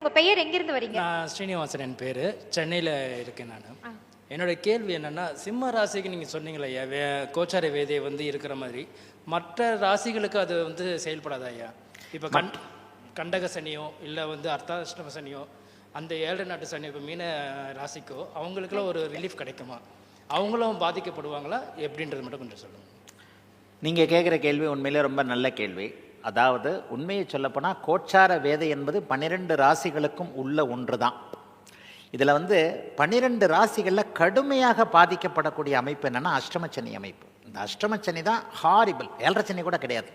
உங்க பெயர் எங்கிருந்து வரீங்க? நான் ஸ்ரீனிவாசன் என் பேர். சென்னையில் இருக்கேன் நான். என்னோட கேள்வி என்னென்னா, சிம்ம ராசிக்கு நீங்கள் சொன்னீங்களே ஐயா, கோச்சார வேதியை வந்து இருக்கிற மாதிரி மற்ற ராசிகளுக்கு அது வந்து செயல்படாதா ஐயா? இப்போ கண்டக சனியோ இல்லை வந்து அர்த்தாஷ்டம சனியோ அந்த 7 நாட்டு சனி இப்போ மீன ராசிக்கோ அவங்களுக்குலாம் ஒரு ரிலீஃப் கிடைக்குமா? அவங்களும் பாதிக்கப்படுவாங்களா எப்படின்றது மட்டும் கொஞ்சம் சொல்லுங்கள். நீங்கள் கேட்குற கேள்வி உண்மையிலே ரொம்ப நல்ல கேள்வி. அதாவது உண்மையை சொல்லப்போனால் கோச்சார வேதை என்பது 12 ராசிகளுக்கும் உள்ள ஒன்று தான். இதில் வந்து 12 ராசிகளில் கடுமையாக பாதிக்கப்படக்கூடிய அமைப்பு என்னென்னா அஷ்டமச்சனி அமைப்பு. இந்த அஷ்டமச்சனி தான் ஹாரிபிள். 7.5 சனி கூட கிடையாது.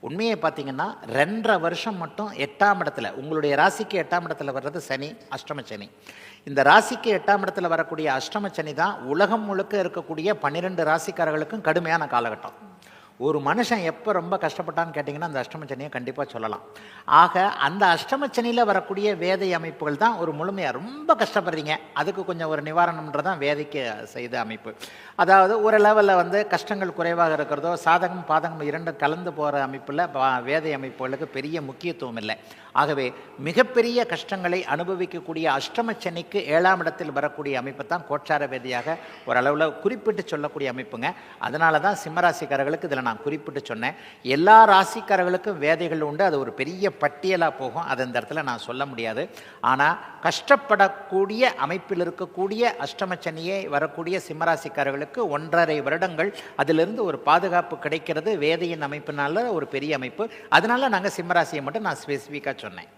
உண்மையை பார்த்தீங்கன்னா 2.5 வருஷம் மட்டும் 8ஆம் இடத்துல, உங்களுடைய ராசிக்கு 8ஆம் இடத்துல வர்றது சனி, அஷ்டமச்சனி. இந்த ராசிக்கு 8ஆம் இடத்துல வரக்கூடிய அஷ்டமச்சனி தான் உலகம் முழுக்க இருக்கக்கூடிய 12 ராசிக்காரர்களுக்கும் கடுமையான காலகட்டம். ஒரு மனுஷன் எப்போ ரொம்ப கஷ்டப்பட்டான்னு கேட்டிங்கன்னா அந்த அஷ்டமச்சனியை கண்டிப்பாக சொல்லலாம். ஆக அந்த அஷ்டமச்சனியில் வரக்கூடிய வேதை அமைப்புகள் தான் ஒரு முழுமையாக ரொம்ப கஷ்டப்படுறீங்க, அதுக்கு கொஞ்சம் ஒரு நிவாரணம்ன்றதான் வேதைக்கு செய்த அமைப்பு. அதாவது ஒரு லெவலில் வந்து கஷ்டங்கள் குறைவாக இருக்கிறதோ, சாதகம் பாதகம் 2 கலந்து போகிற அமைப்பில் வேதை அமைப்புகளுக்கு பெரிய முக்கியத்துவம் இல்லை. ஆகவே மிகப்பெரிய கஷ்டங்களை அனுபவிக்கக்கூடிய அஷ்டமச்சனிக்கு 7ஆம் இடத்தில் வரக்கூடிய அமைப்பு தான் கோச்சார வேதியாக ஓரளவில் குறிப்பிட்டு சொல்லக்கூடிய அமைப்புங்க. அதனால தான் சிம்மராசிக்காரர்களுக்கு இதில் நான் குறிப்பிட்டு சொன்னேன். எல்லா ராசிக்காரர்களுக்கும் வேதைகள் உண்டு. அது ஒரு பெரிய பட்டியலாக போகும், அது இந்த இடத்துல நான் சொல்ல முடியாது. ஆனால் கஷ்டப்படக்கூடிய அமைப்பில் இருக்கக்கூடிய அஷ்டமச்சனியை வரக்கூடிய சிம்மராசிக்காரர்களுக்கு 1.5 வருடங்கள் அதிலிருந்து ஒரு பாதுகாப்பு கிடைக்கிறது வேதையின் அமைப்பினால. ஒரு பெரிய அமைப்பு. அதனால நாங்கள் சிம்மராசியை மட்டும் நான் ஸ்பெசிஃபிக்காக சொன்னேன்.